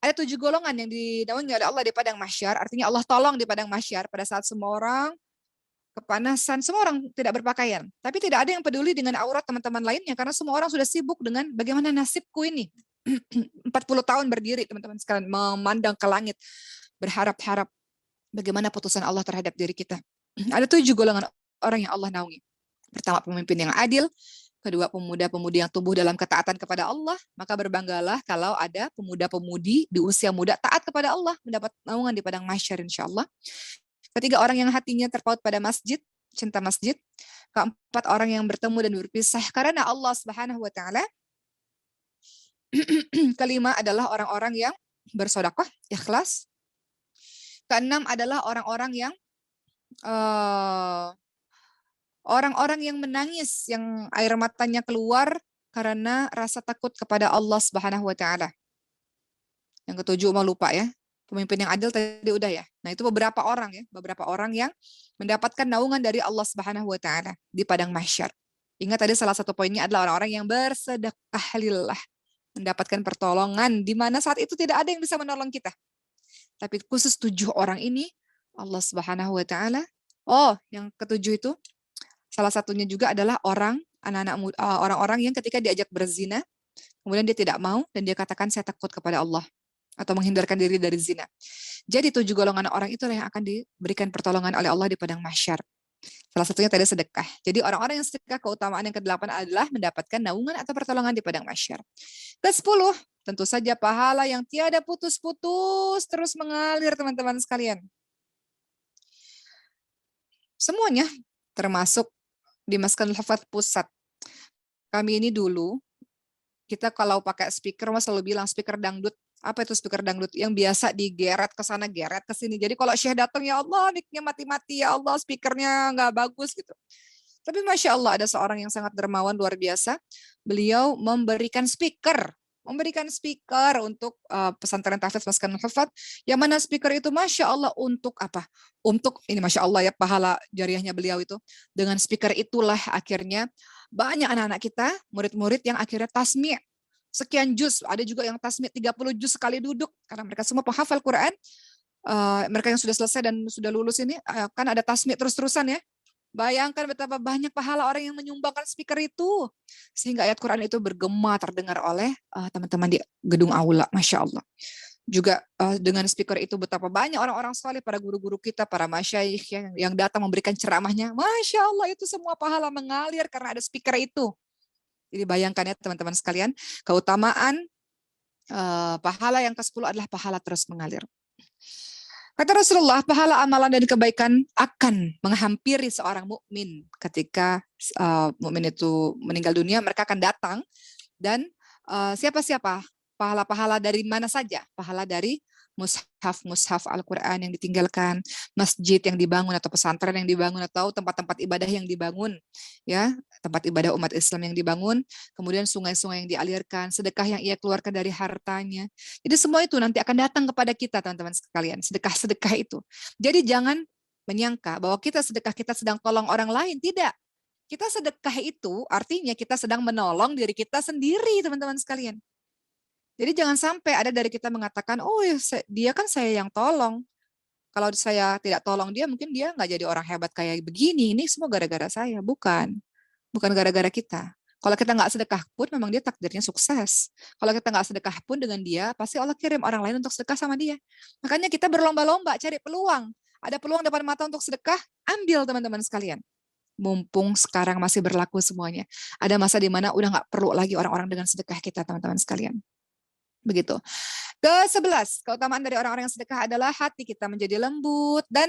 Ada 7 golongan yang dinaungi oleh Allah di padang mahsyar, artinya Allah tolong di padang mahsyar pada saat semua orang kepanasan, semua orang tidak berpakaian. Tapi tidak ada yang peduli dengan aurat teman-teman lainnya karena semua orang sudah sibuk dengan bagaimana nasibku ini. 40 tahun berdiri teman-teman sekalian memandang ke langit, berharap-harap bagaimana putusan Allah terhadap diri kita. Ada 7 golongan orang yang Allah naungi. Pertama, pemimpin yang adil. Kedua, pemuda-pemudi yang tumbuh dalam ketaatan kepada Allah. Maka berbanggalah kalau ada pemuda-pemudi di usia muda taat kepada Allah, mendapat naungan di padang mahsyar insyaallah. Ketiga, orang yang hatinya terpaut pada masjid, cinta masjid. Keempat, orang yang bertemu dan berpisah karena Allah Subhanahu wa taala. Kelima adalah orang-orang yang bersedekah, ikhlas. Keenam adalah orang-orang yang menangis, yang air matanya keluar karena rasa takut kepada Allah Subhanahu wa taala. Yang ketujuh mau lupa ya. Pemimpin yang adil tadi udah ya. Nah, itu beberapa orang yang mendapatkan naungan dari Allah Subhanahu wa taala di padang mahsyar. Ingat tadi salah satu poinnya adalah orang-orang yang bersedekah lillah, mendapatkan pertolongan di mana saat itu tidak ada yang bisa menolong kita. Tapi khusus 7 orang ini Allah Subhanahu wa taala. Oh, yang ketujuh itu salah satunya juga adalah orang-orang yang ketika diajak berzina, kemudian dia tidak mau dan dia katakan saya takut kepada Allah atau menghindarkan diri dari zina. Jadi 7 golongan orang itulah yang akan diberikan pertolongan oleh Allah di padang mahsyar. Salah satunya tadi sedekah. Jadi orang-orang yang sedekah, keutamaan yang ke-8 adalah mendapatkan naungan atau pertolongan di padang mahsyar. Ke-10, tentu saja pahala yang tiada putus-putus terus mengalir teman-teman sekalian. Semuanya termasuk di Maskanul Hafadz Pusat. Kami ini dulu, kita kalau pakai speaker, Mas selalu bilang speaker dangdut. Apa itu speaker dangdut? Yang biasa digeret ke sana, geret ke sini. Jadi kalau Syekh datang, ya Allah, mic-nya mati-mati, ya Allah, speakernya nggak bagus gitu. Tapi Masya Allah ada seorang yang sangat dermawan luar biasa. Beliau memberikan speaker untuk pesantren tahfidz Maskanul Hufad, yang mana speaker itu Masya Allah untuk apa? Untuk ini Masya Allah ya pahala jariahnya beliau itu. Dengan speaker itulah akhirnya banyak anak-anak kita, murid-murid yang akhirnya tasmi' sekian juz, ada juga yang tasmi' 30 juz sekali duduk, karena mereka semua penghafal Quran. Mereka yang sudah selesai dan sudah lulus ini kan ada tasmi' terus-terusan ya. Bayangkan betapa banyak pahala orang yang menyumbangkan speaker itu. Sehingga ayat Quran itu bergema terdengar oleh teman-teman di gedung aula. Masya Allah. Juga dengan speaker itu betapa banyak orang-orang saleh, para guru-guru kita, para masyayikh yang datang memberikan ceramahnya. Masya Allah itu semua pahala mengalir karena ada speaker itu. Jadi bayangkan ya teman-teman sekalian, keutamaan pahala yang ke-10 adalah pahala terus mengalir. Kata Rasulullah, pahala amalan dan kebaikan akan menghampiri seorang mukmin ketika mukmin itu meninggal dunia. Mereka akan datang dan siapa-siapa pahala-pahala dari mana saja, pahala dari mushaf Al-Quran yang ditinggalkan, masjid yang dibangun atau pesantren yang dibangun atau tempat-tempat ibadah yang dibangun, ya tempat ibadah umat Islam yang dibangun, kemudian sungai-sungai yang dialirkan, sedekah yang ia keluarkan dari hartanya. Jadi semua itu nanti akan datang kepada kita teman-teman sekalian, sedekah-sedekah itu. Jadi jangan menyangka bahwa kita sedekah kita sedang tolong orang lain, tidak. Kita sedekah itu artinya kita sedang menolong diri kita sendiri teman-teman sekalian. Jadi jangan sampai ada dari kita mengatakan, oh ya, dia kan saya yang tolong. Kalau saya tidak tolong dia, mungkin dia nggak jadi orang hebat kayak begini. Ini semua gara-gara saya. Bukan gara-gara kita. Kalau kita nggak sedekah pun, memang dia takdirnya sukses. Kalau kita nggak sedekah pun dengan dia, pasti Allah kirim orang lain untuk sedekah sama dia. Makanya kita berlomba-lomba cari peluang. Ada peluang depan mata untuk sedekah, ambil teman-teman sekalian. Mumpung sekarang masih berlaku semuanya. Ada masa di mana udah nggak perlu lagi orang-orang dengan sedekah kita, teman-teman sekalian. Begitu. Ke-11, keutamaan dari orang-orang yang sedekah adalah hati kita menjadi lembut dan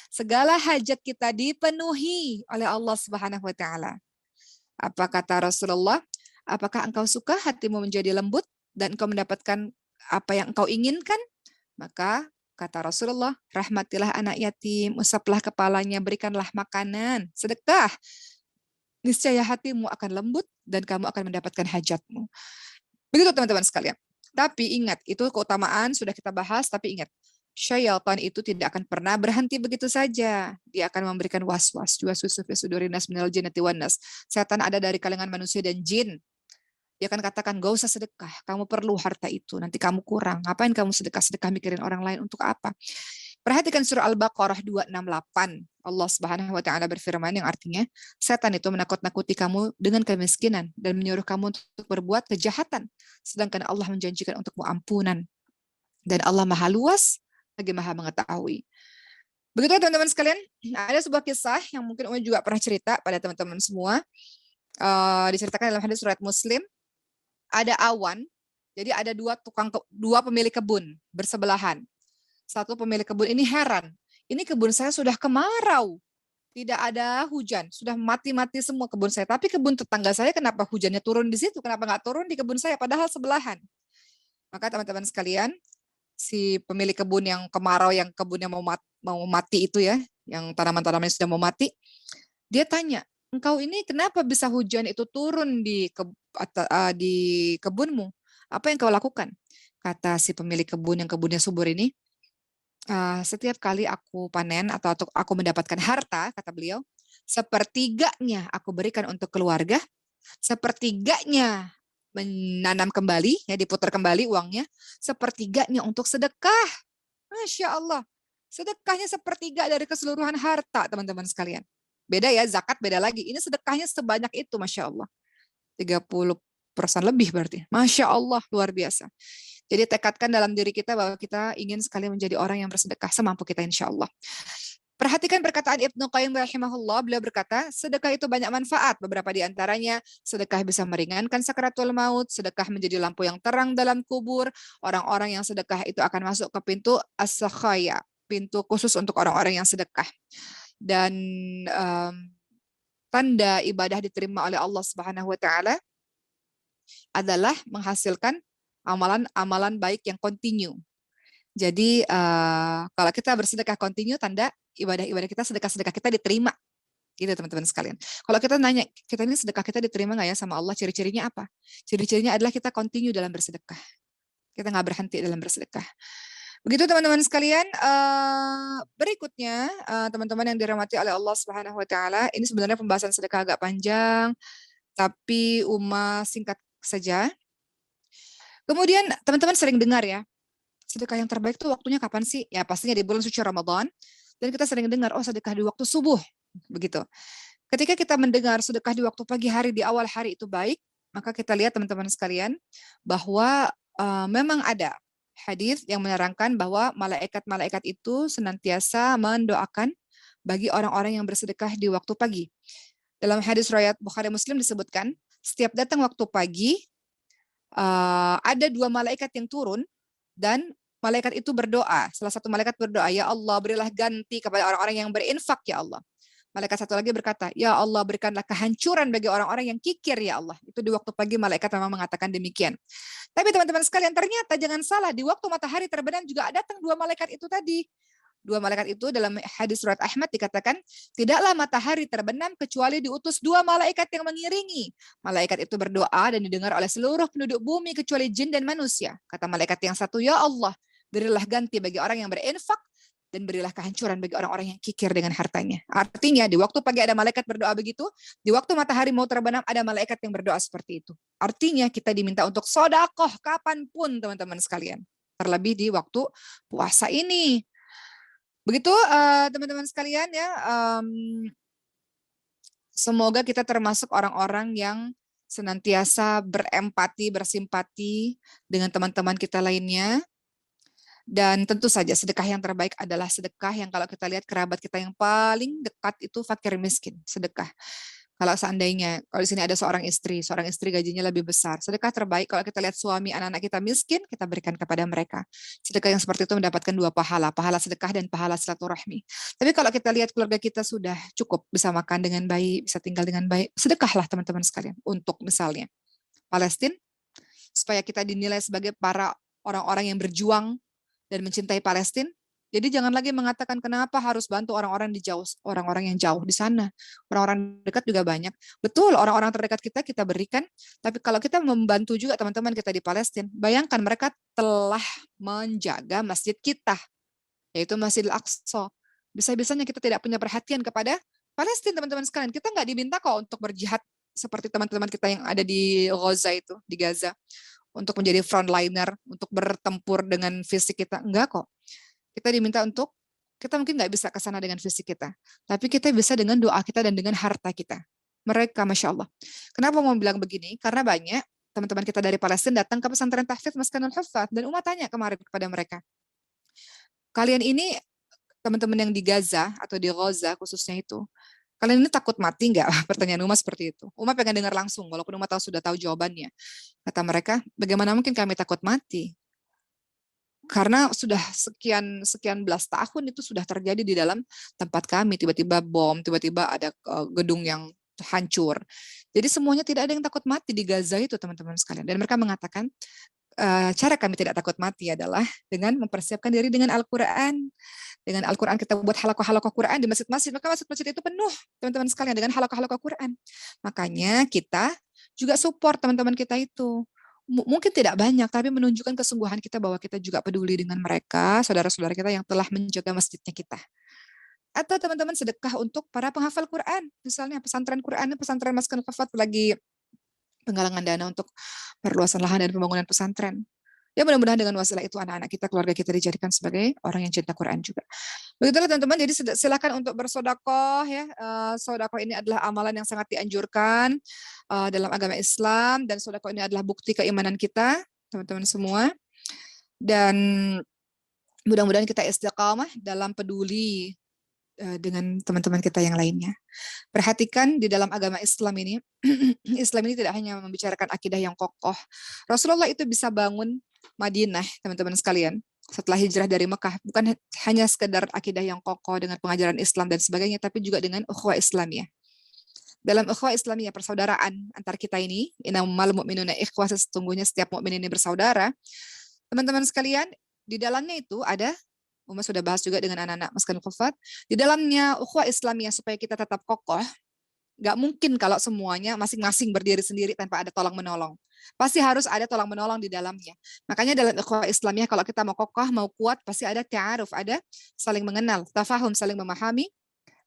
segala hajat kita dipenuhi oleh Allah Subhanahu wa taala. Apa kata Rasulullah? Apakah engkau suka hatimu menjadi lembut dan engkau mendapatkan apa yang engkau inginkan? Maka kata Rasulullah, rahmatilah anak yatim, usaplah kepalanya, berikanlah makanan, sedekah. Niscaya hatimu akan lembut dan kamu akan mendapatkan hajatmu. Begitu teman-teman sekalian. Tapi ingat, itu keutamaan sudah kita bahas, tapi ingat, syaitan itu tidak akan pernah berhenti begitu saja. Dia akan memberikan was-was. Yuwaswisu fi sudurin nas minal jinnati wan nas. Setan ada dari kalangan manusia dan jin. Dia akan katakan, gak usah sedekah, kamu perlu harta itu, nanti kamu kurang. Ngapain kamu sedekah mikirin orang lain untuk apa? Perhatikan surah Al-Baqarah 268. Allah Subhanahu wa taala berfirman yang artinya, setan itu menakut-nakuti kamu dengan kemiskinan dan menyuruh kamu untuk berbuat kejahatan, sedangkan Allah menjanjikan untukmu ampunan. Dan Allah Maha luas lagi Maha mengetahui. Begitu teman-teman sekalian, ada sebuah kisah yang mungkin Umi juga pernah cerita pada teman-teman semua. Diceritakan dalam hadis riwayat Muslim. Ada awan, jadi ada dua pemilik kebun bersebelahan. Satu pemilik kebun ini heran, ini kebun saya sudah kemarau, tidak ada hujan, sudah mati-mati semua kebun saya. Tapi kebun tetangga saya kenapa hujannya turun di situ? Kenapa nggak turun di kebun saya? Padahal sebelahan. Maka teman-teman sekalian, si pemilik kebun yang kemarau, yang kebunnya mau mati itu ya, yang tanaman-tanamannya sudah mau mati, dia tanya, engkau ini kenapa bisa hujan itu turun di kebunmu? Apa yang kau lakukan? Kata si pemilik kebun yang kebunnya subur ini, setiap kali aku panen atau aku mendapatkan harta, kata beliau, sepertiganya aku berikan untuk keluarga, sepertiganya menanam kembali, ya diputar kembali uangnya, sepertiganya untuk sedekah. Masya Allah. Sedekahnya sepertiga dari keseluruhan harta, teman-teman sekalian. Beda ya, zakat beda lagi. Ini sedekahnya sebanyak itu, Masya Allah. 30% lebih berarti. Masya Allah, luar biasa. Jadi tekadkan dalam diri kita bahwa kita ingin sekali menjadi orang yang bersedekah semampu kita insya Allah. Perhatikan perkataan Ibnu Qayyim rahimahullah, beliau berkata, sedekah itu banyak manfaat, beberapa di antaranya, sedekah bisa meringankan sakaratul maut, sedekah menjadi lampu yang terang dalam kubur, orang-orang yang sedekah itu akan masuk ke pintu as-sakhaya, pintu khusus untuk orang-orang yang sedekah. Dan um, tanda ibadah diterima oleh Allah Subhanahu wa taala adalah menghasilkan amalan-amalan baik yang kontinu. Jadi kalau kita bersedekah kontinu, tanda ibadah-ibadah kita, sedekah-sedekah kita diterima. Gitu teman-teman sekalian. Kalau kita nanya, kita ini sedekah kita diterima nggak ya sama Allah? Ciri-cirinya apa? Ciri-cirinya adalah kita kontinu dalam bersedekah. Kita nggak berhenti dalam bersedekah. Begitu teman-teman sekalian. Berikutnya, teman-teman yang dirahmati oleh Allah Subhanahu Wa Taala, ini sebenarnya pembahasan sedekah agak panjang, tapi singkat saja. Kemudian teman-teman sering dengar ya, sedekah yang terbaik tuh waktunya kapan sih? Ya pastinya di bulan suci Ramadan. Dan kita sering dengar, oh sedekah di waktu subuh. Begitu. Ketika kita mendengar sedekah di waktu pagi hari, di awal hari itu baik, maka kita lihat teman-teman sekalian, bahwa memang ada hadis yang menerangkan bahwa malaikat-malaikat itu senantiasa mendoakan bagi orang-orang yang bersedekah di waktu pagi. Dalam hadis riwayat Bukhari Muslim disebutkan, setiap datang waktu pagi, ada 2 malaikat yang turun, dan malaikat itu berdoa. Salah satu malaikat berdoa, ya Allah berilah ganti kepada orang-orang yang berinfak ya Allah. Malaikat satu lagi berkata, ya Allah berikanlah kehancuran bagi orang-orang yang kikir ya Allah. Itu di waktu pagi malaikat memang mengatakan demikian. Tapi teman-teman sekalian, ternyata jangan salah, di waktu matahari terbenam juga datang 2 malaikat itu tadi. 2 malaikat itu dalam hadis surat Ahmad dikatakan, tidaklah matahari terbenam kecuali diutus 2 malaikat yang mengiringi. Malaikat itu berdoa dan didengar oleh seluruh penduduk bumi kecuali jin dan manusia. Kata malaikat yang satu, ya Allah, berilah ganti bagi orang yang berinfak dan berilah kehancuran bagi orang-orang yang kikir dengan hartanya. Artinya di waktu pagi ada malaikat berdoa begitu, di waktu matahari mau terbenam ada malaikat yang berdoa seperti itu. Artinya kita diminta untuk sodakoh kapanpun teman-teman sekalian. Terlebih di waktu puasa ini. Begitu teman-teman sekalian ya, semoga kita termasuk orang-orang yang senantiasa berempati, bersimpati dengan teman-teman kita lainnya. Dan tentu saja sedekah yang terbaik adalah sedekah yang kalau kita lihat kerabat kita yang paling dekat itu fakir miskin, sedekah. Kalau seandainya, kalau di sini ada seorang istri gajinya lebih besar. Sedekah terbaik kalau kita lihat suami, anak-anak kita miskin, kita berikan kepada mereka. Sedekah yang seperti itu mendapatkan 2 pahala, pahala sedekah dan pahala silaturahmi. Tapi kalau kita lihat keluarga kita sudah cukup, bisa makan dengan baik, bisa tinggal dengan baik, sedekahlah teman-teman sekalian. Untuk misalnya Palestina, supaya kita dinilai sebagai para orang-orang yang berjuang dan mencintai Palestina. Jadi jangan lagi mengatakan kenapa harus bantu orang-orang orang-orang yang jauh di sana. Orang-orang dekat juga banyak. Betul, orang-orang terdekat kita berikan, tapi kalau kita membantu juga teman-teman kita di Palestina, bayangkan mereka telah menjaga masjid kita, yaitu Masjidil Aqsa. Bisa-bisanya kita tidak punya perhatian kepada Palestina, teman-teman sekalian. Kita nggak diminta kok untuk berjihad seperti teman-teman kita yang ada di Gaza itu, di Gaza, untuk menjadi frontliner, untuk bertempur dengan fisik kita. Enggak kok. Kita diminta untuk, kita mungkin nggak bisa ke sana dengan fisik kita, tapi kita bisa dengan doa kita dan dengan harta kita. Mereka, Masya Allah. Kenapa mau bilang begini? Karena banyak teman-teman kita dari Palestina datang ke pesantren tahfidz Maskanul Huffaz, dan Umat tanya kemarin kepada mereka, kalian ini, teman-teman yang di Gaza atau di Gaza khususnya itu, kalian ini takut mati nggak? Pertanyaan Umat seperti itu. Umat pengen dengar langsung, walaupun Umat sudah tahu jawabannya. Kata mereka, bagaimana mungkin kami takut mati? Karena sudah sekian belas tahun itu sudah terjadi di dalam tempat kami. Tiba-tiba bom, tiba-tiba ada gedung yang hancur. Jadi semuanya tidak ada yang takut mati di Gaza itu, teman-teman sekalian. Dan mereka mengatakan, cara kami tidak takut mati adalah dengan mempersiapkan diri dengan Al-Quran. Dengan Al-Quran kita buat halakoh-halakoh Quran di masjid-masjid. Maka masjid-masjid itu penuh, teman-teman sekalian, dengan halakoh-halakoh Quran. Makanya kita juga support teman-teman kita itu. Mungkin tidak banyak, tapi menunjukkan kesungguhan kita bahwa kita juga peduli dengan mereka, saudara-saudara kita yang telah menjaga masjidnya kita. Atau teman-teman sedekah untuk para penghafal Quran. Misalnya pesantren Quran, pesantren Maskan Kafat lagi penggalangan dana untuk perluasan lahan dan pembangunan pesantren. Ya mudah-mudahan dengan wasilah itu anak-anak kita, keluarga kita dijadikan sebagai orang yang cinta Quran juga. Begitulah teman-teman, jadi silakan untuk bersodakoh ya. Sodakoh ini adalah amalan yang sangat dianjurkan dalam agama Islam, dan sodakoh ini adalah bukti keimanan kita, teman-teman semua. Dan mudah-mudahan kita istiqamah dalam peduli dengan teman-teman kita yang lainnya. Perhatikan di dalam agama Islam ini, Islam ini tidak hanya membicarakan akidah yang kokoh. Rasulullah itu bisa bangun Madinah, teman-teman sekalian, setelah hijrah dari Mekah, bukan hanya sekedar akidah yang kokoh dengan pengajaran Islam dan sebagainya, tapi juga dengan ukhuwah Islamiyah. Dalam ukhuwah Islamiyah, persaudaraan antar kita ini, innamal mu'minuna ikhwah, sesungguhnya setiap mukmin ini bersaudara. Teman-teman sekalian, di dalamnya itu ada, Uma sudah bahas juga dengan anak-anak Maskan Kufat, di dalamnya ukhuwah Islamiyah supaya kita tetap kokoh. Nggak mungkin kalau semuanya masing-masing berdiri sendiri tanpa ada tolong menolong. Pasti harus ada tolong menolong di dalamnya. Makanya dalam ukhuwah Islamiyah kalau kita mau kokoh, mau kuat, pasti ada ta'aruf, ada saling mengenal, tafahum, saling memahami,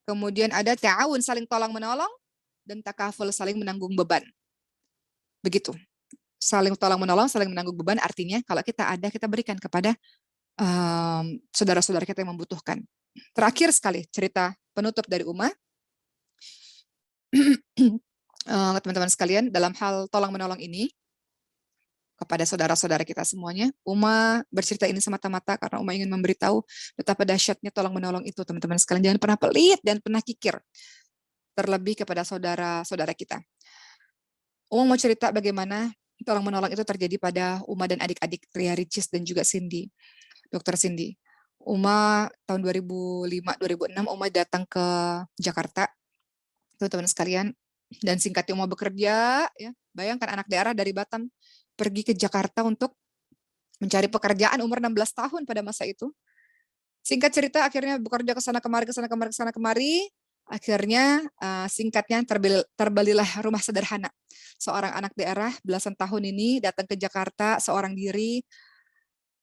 kemudian ada ta'awun, saling tolong menolong, dan takaful, saling menanggung beban. Begitu. Saling tolong menolong, saling menanggung beban, artinya kalau kita ada, kita berikan kepada saudara-saudara kita yang membutuhkan. Terakhir sekali cerita penutup dari Uma, teman-teman sekalian, dalam hal tolong menolong ini kepada saudara-saudara kita semuanya, Uma bercerita ini semata-mata karena Uma ingin memberitahu betapa dahsyatnya tolong menolong itu, teman-teman sekalian. Jangan pernah pelit dan pernah kikir, terlebih kepada saudara-saudara kita. Uma mau cerita bagaimana tolong menolong itu terjadi pada Uma dan adik-adik Ria Ricis dan juga Cindy. Dr. Cindy. Uma tahun 2005-2006 Uma datang ke Jakarta, teman-teman sekalian, dan singkatnya Uma bekerja, ya. Bayangkan anak daerah dari Batam pergi ke Jakarta untuk mencari pekerjaan, umur 16 tahun pada masa itu. Singkat cerita, akhirnya bekerja ke sana kemari, ke sana kemari, ke sana kemari. Akhirnya singkatnya terbelilah rumah sederhana. Seorang anak daerah belasan tahun ini datang ke Jakarta seorang diri.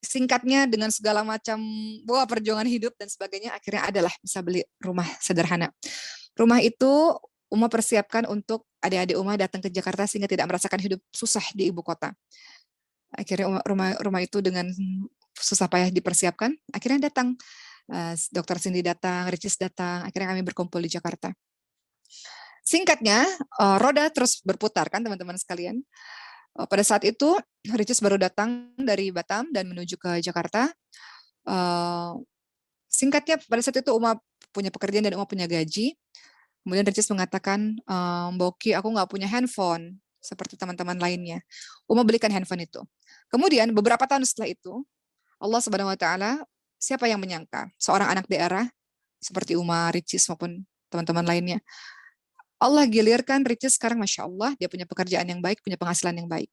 Singkatnya dengan segala macam perjuangan hidup dan sebagainya, akhirnya adalah bisa beli rumah sederhana. Rumah itu Uma persiapkan untuk adik-adik Uma datang ke Jakarta sehingga tidak merasakan hidup susah di ibu kota. Akhirnya rumah itu dengan susah payah dipersiapkan. Akhirnya datang Dr. Cindy datang, Ricis datang. Akhirnya kami berkumpul di Jakarta. Singkatnya, roda terus berputar kan teman-teman sekalian. Pada saat itu, Ricis baru datang dari Batam dan menuju ke Jakarta. Singkatnya, pada saat itu Uma punya pekerjaan dan Uma punya gaji. Kemudian Ricis mengatakan, Mbak Oki, aku nggak punya handphone seperti teman-teman lainnya. Uma belikan handphone itu. Kemudian beberapa tahun setelah itu, Allah Subhanahu Wa Taala, siapa yang menyangka seorang anak daerah seperti Uma, Ricis maupun teman-teman lainnya, Allah gilirkan Ricis sekarang, Masya Allah, dia punya pekerjaan yang baik, punya penghasilan yang baik.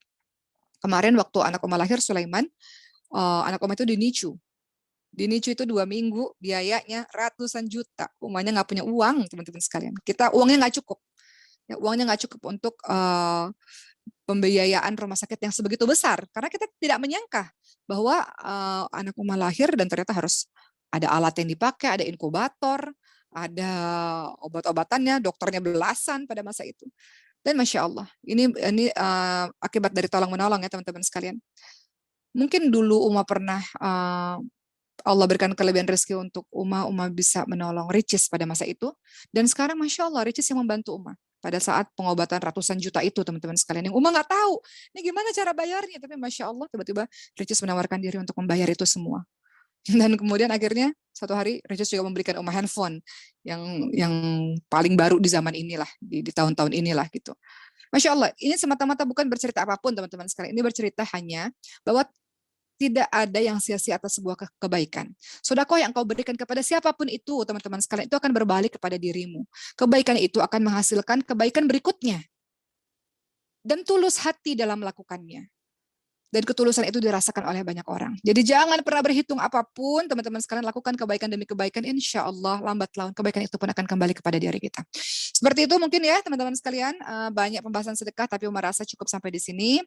Kemarin waktu anak Oma lahir, Sulaiman, anak Oma itu dinicu. Dinicu itu 2 minggu, biayanya ratusan juta. Umanya nggak punya uang, teman-teman sekalian. Kita uangnya nggak cukup. Ya, uangnya nggak cukup untuk pembiayaan rumah sakit yang sebegitu besar. Karena kita tidak menyangka bahwa anak Oma lahir dan ternyata harus ada alat yang dipakai, ada inkubator, ada obat-obatannya, dokternya belasan pada masa itu. Dan Masya Allah, ini akibat dari tolong menolong ya teman-teman sekalian. Mungkin dulu Uma pernah Allah berikan kelebihan rezeki untuk Uma bisa menolong Ricis pada masa itu. Dan sekarang Masya Allah, Ricis yang membantu Uma pada saat pengobatan ratusan juta itu teman-teman sekalian. Yang Uma nggak tahu, ini gimana cara bayarnya. Tapi Masya Allah, tiba-tiba Ricis menawarkan diri untuk membayar itu semua. Dan kemudian akhirnya suatu hari Ricis juga memberikan Uma handphone yang paling baru di zaman inilah, di tahun-tahun inilah gitu. Masya Allah, ini semata-mata bukan bercerita apapun teman-teman sekalian. Ini bercerita hanya bahwa tidak ada yang sia-sia atas sebuah kebaikan. Sedekah yang kau berikan kepada siapapun itu, teman-teman sekalian, itu akan berbalik kepada dirimu. Kebaikan itu akan menghasilkan kebaikan berikutnya. Dan tulus hati dalam melakukannya. Dan ketulusan itu dirasakan oleh banyak orang. Jadi jangan pernah berhitung apapun, teman-teman sekalian, lakukan kebaikan demi kebaikan, insya Allah lambat laun kebaikan itu pun akan kembali kepada diri kita. Seperti itu mungkin ya teman-teman sekalian, banyak pembahasan sedekah, tapi Umar rasa cukup sampai di sini.